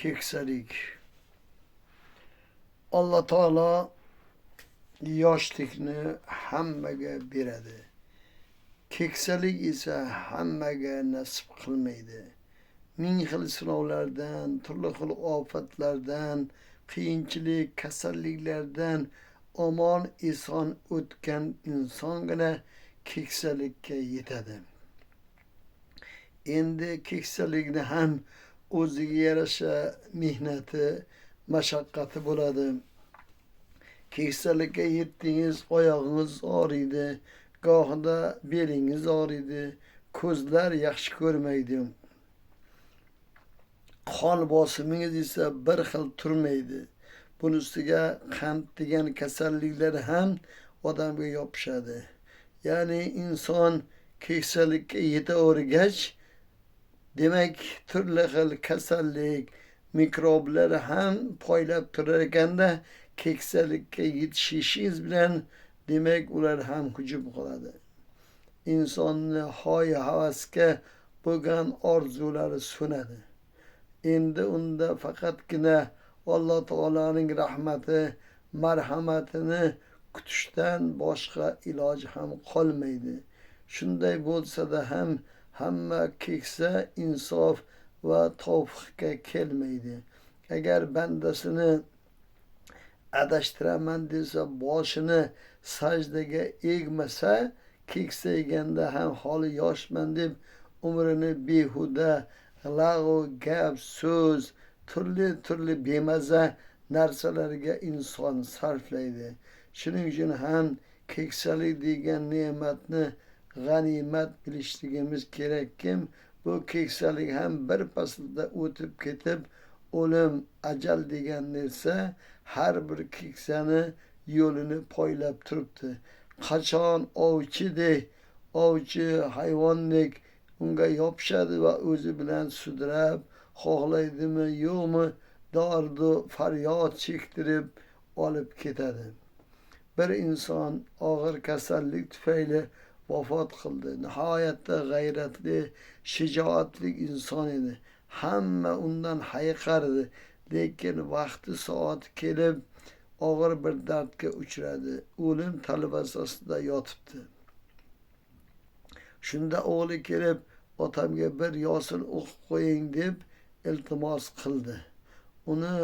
Keksalik. Alloh taolo yoshlikni hammaga beradi. Keksalik esa hammaga nasib qilmaydi. Ming xil sinovlardan, turli xil ofatlardan, qiyinchilik, kasalliklardan omon eson o'tgan insongina keksalikka yetadi. Endi keksalikni ham o'ziga yarasha mehnati, mashaqqati bo'ladi. Keksalikka yetdingiz, oyog'ingiz og'riydi, gohida belingiz og'riydi, ko'zlar yaxshi ko'rmaydi. Qon bosimingiz esa bir xil turmaydi. Buni ustiga qand degan kasalliklar ham odamga yopishadi. Ya'ni inson keksalikka yetavergach, demak turli xil kasallik, mikroblar ham poylab turar ekanda, keksalikka yetishishingiz bilan demak ular ham hujum qiladi. Insonni hoy-havasga bo'lgan orzulari so'nadi. Endi unda faqatgina Alloh taolaning rahmati, marhamatini kutishdan boshqa iloj ham qolmaydi. Shunday bo'lsa-da ham hamma keksa insof va tavfiqga kelmaydi. Agar bandasini adashtiraman desa, boshini sajdaga egmasa, keksayganda ham holi yoshman deb umrini behuda lag'u gap so'z, turli bemaza narsalarga inson sarflaydi. Shuning uchun ham keksalik degan ne'matni g'animat bilishligimiz kerakki, bu keksalik ham bir pasda o'tib ketib, o'lim, ajal degan narsa har bir keksani yo'lini poylab turibdi. Qachon ovchi hayvondek unga yopishadi va o'zi bilan sudrab, xohlaydimi yo'qmi, dardu faryod chektirib olib ketadi. Bir inson og'ir kasallik tufayli vafot qildi. Nihoyatda g'ayratli, shijoatli inson edi. Hamma undan hayiqardi, lekin vaqti soati kelib og'ir bir dardga uchradi. O'lim talvasasida yotibdi. Shunda o'g'li kelib, otamga bir yosin o'qib qo'ying deb iltimos qildi. Uni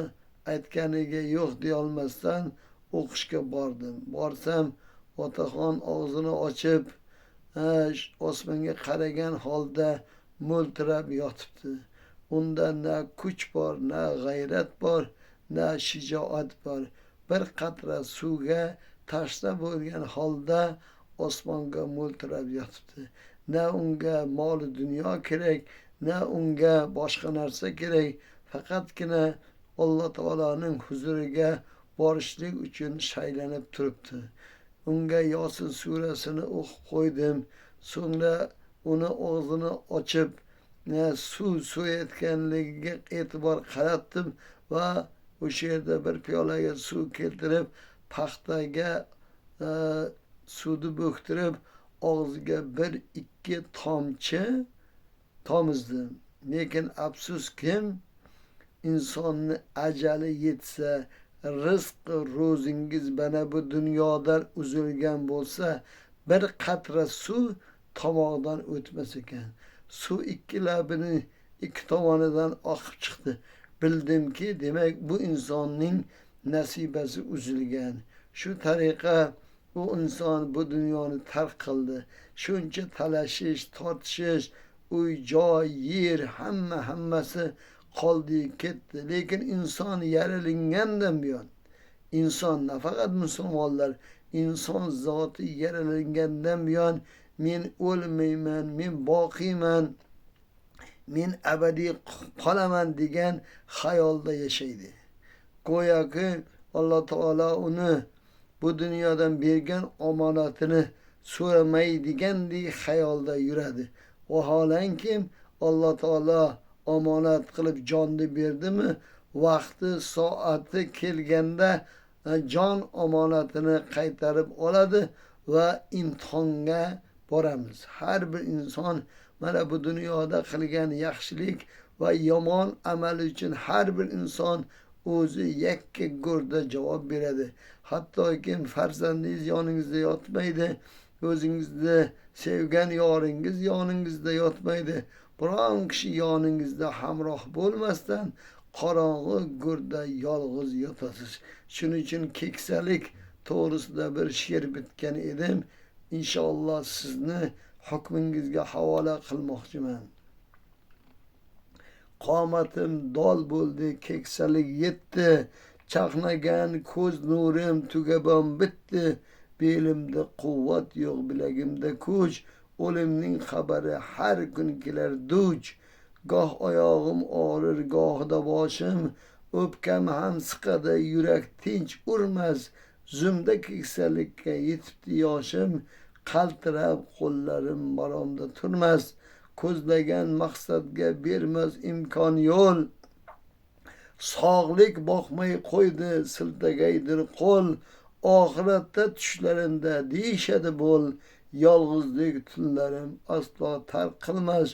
aytganiga yo'q deyolmasdan o'qishga bordim. Borsam, otaxon og'zini ochib, osmonga qaragan holda mo'ltirab yotibdi. Unda na kuch bor, na g'ayrat bor, na shijoat bor. Bir qatra suvga tashna bo'lgan holda osmonga mo'ltirab yotibdi. Na unga mol dunyo kerak, na unga boshqa narsa kerak. Faqatgina Alloh taoloning huzuriga borishlik uchun shaylanib turibdi. Unga Yosin surasini o'qib qo'ydim. So'ngra uni og'zini ochib, suv so'yayotganligiga e'tibor qaratdim va o'sha yerda bir piyolaga suv keltirib, paxtaga suvni bo'ktirib, og'ziga 1-2 tomchi tomizdim. Lekin afsuski, insonni ajali yetsa, rizq ro'zingiz mana bu dunyodan uzilgan bo'lsa, bir qatra suv tomog'idan o'tmas ekan. Suv 2 labini 2 tomonidan oqib chiqdi. Bildimki, demak bu insonning nasibasi uzilgan. Shu tariqa u inson bu dunyoni tark qildi. Shuncha talashish, tortishish, uy, joy, yer, hammasi qoldi, ketdi. Lekin inson yaralingandan buyon, inson nafaqat musulmonlar, inson zoti yaralingandan buyon men o'lmayman, men boqiyman, men abadiy qolaman degan xayolda yashaydi. Go'yoki Alloh taolo uni bu dunyodan bergan omonatini so'ramaydigandek xayolda yuradi. Vaholanki Alloh taolo omonat qilib jonni berdimi, vaqti soati kelganda jon omonatini qaytarib oladi va imtihonga boramiz. Har bir inson mana bu dunyoda qilgan yaxshilik va yomon amali uchun har bir inson o'zi yakka go'rda javob beradi. Hattoki farzandingiz yoningizda yotmaydi, o'zingizni sevgan yoringiz yoningizda yotmaydi. Biron kishi yoningizda hamroh bo'lmasdan qorong'i go'rda yolg'iz yotasiz. Shuning uchun keksalik to'g'risida bir she'r bitgan edim. Inshaalloh sizni hukmingizga havola qilmoqchiman. Qomatim dol bo'ldi, keksalik yetdi, chaqnagan ko'z nurim tugabon bitdi. Belimda quvvat yo'q, bilagimda kuch, o'limning xabari har kun kelar duch. Goh oyog'im og'rir, gohida boshim, o'pkam ham siqadi, yurak tinch urmas. Zumda keksalikka yetibdi yoshim, qaltirab qo'llarim maromda turmas. Ko'zlagan maqsadga bermas imkon yo'l, sog'lik boqmay qo'ydi siltagaydir qo'l. Oxiratda tushlarimda deyishadi bo'l, yolg'izlik tunlarim aslo tark qilmas.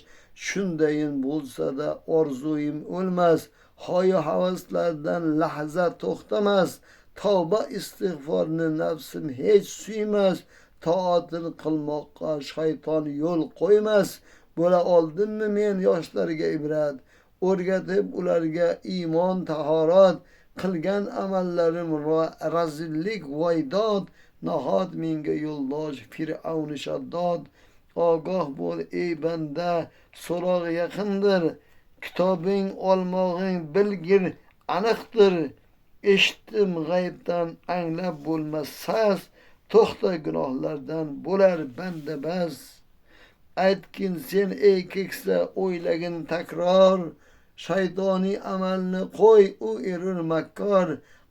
Shundayin bo'lsa-da orzuyim o'lmas, hoyu havaslardan lahza to'xtamas. Tavba istig'forni nafsim hech suymas, toatin qilmoqqa shayton yo'l qo'ymas. Bo'la oldimmi men yoshlarga ibrat, o'rgatib ularga iymon tahorat. Qilgan amallarim razillik voydod, nahot menga yo'ldosh Fir'avni shaddod. Ogoh bo'l ey banda, so'roq yaqindir, kitobing olmog'ing bilgir aniqdir. Eshitdim g'aybdan anglab bo'lmas sas, to'xta gunohlardan bo'lar banda bas. Aytgin sen ey keksa o'ylagin takror, shaytoniy amalni qo'y, u erur makkor.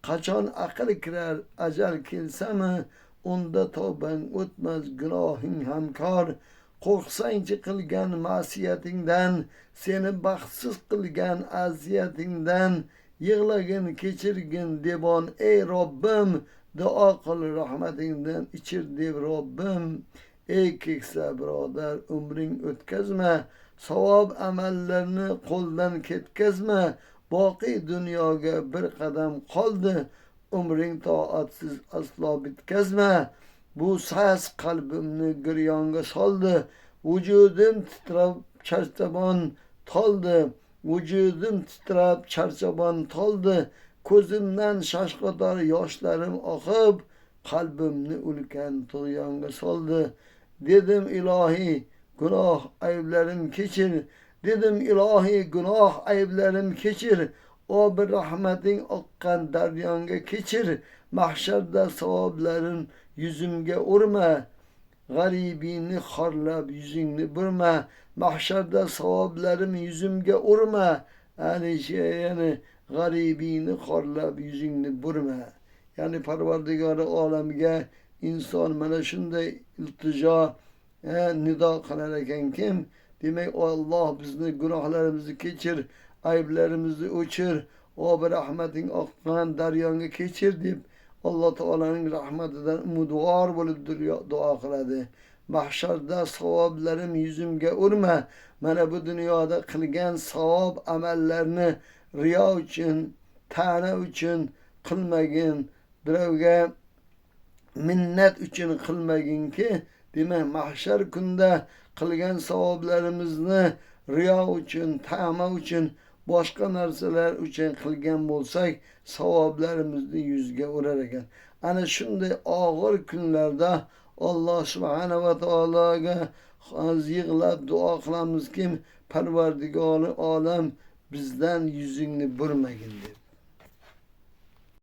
Qachon aql kirar ajal kelsami, unda tavbang o'tmas gunohing ham kor. Qo'rqsangchi qilgan ma'siyatingdan, seni baxtsiz qilgan aziyatingdan. Yig'lagin kechirgin debon ey Robbim, duo qil rahmatingdan ichir deb Robbim. Ey keksa birodar, umring o'tkazma, savob amallarni qo'ldan ketkazma. Boqiy dunyoga bir qadam qoldi, umring toatsiz aslo bitkazma. Bu sas qalbimni giryonga soldi, vujudim titrab charchabon toldi. Vujudim titrab charchabon toldi, ko'zimdan shashqator yoshlarim oqib, qalbimni ulkan tug'yonga soldi. Dedim ilohiy gunoh ayblarim kechir, dedim ilohiy gunoh ayblarim kechir. O bir rahmating oqqan daryonga kechir. Mahsharda savoblarim yuzimga urma, g'aribingni xorlab yuzingni burma. Mahsharda savoblarim yuzimga urma, ya'ni g'aribingni xorlab yuzingni burma. Ya'ni Parvardigori olamiga inson mana shunday iltijo nido qilar ekankim. Demak, Alloh bizni gunohlarimizni kechir, ayblarimizni o'chir, o bir rahmating oqqan daryonga kechir deb Alloh taolaning rahmatidan umidvor bo'lib duo qiladi. Mahsharda savoblarim yuzimga urma. Mana bu dunyoda qilgan savob amallarni riyo uchun, ta'na uchun qilmagin, birovga minnat uchun qilmaginki. Demak, mahshar kunda qilgan savoblarimizni riyo uchun, ta'ma uchun, boshqa narsalar uchun qilgan bo'lsak, savoblarimizni yuzga urar ekan. Ana shunday og'ir kunlarda Alloh subhanahu va taologa yig'lab duo qilamizki, Parvardigori olam bizdan yuzingni burmagin deb.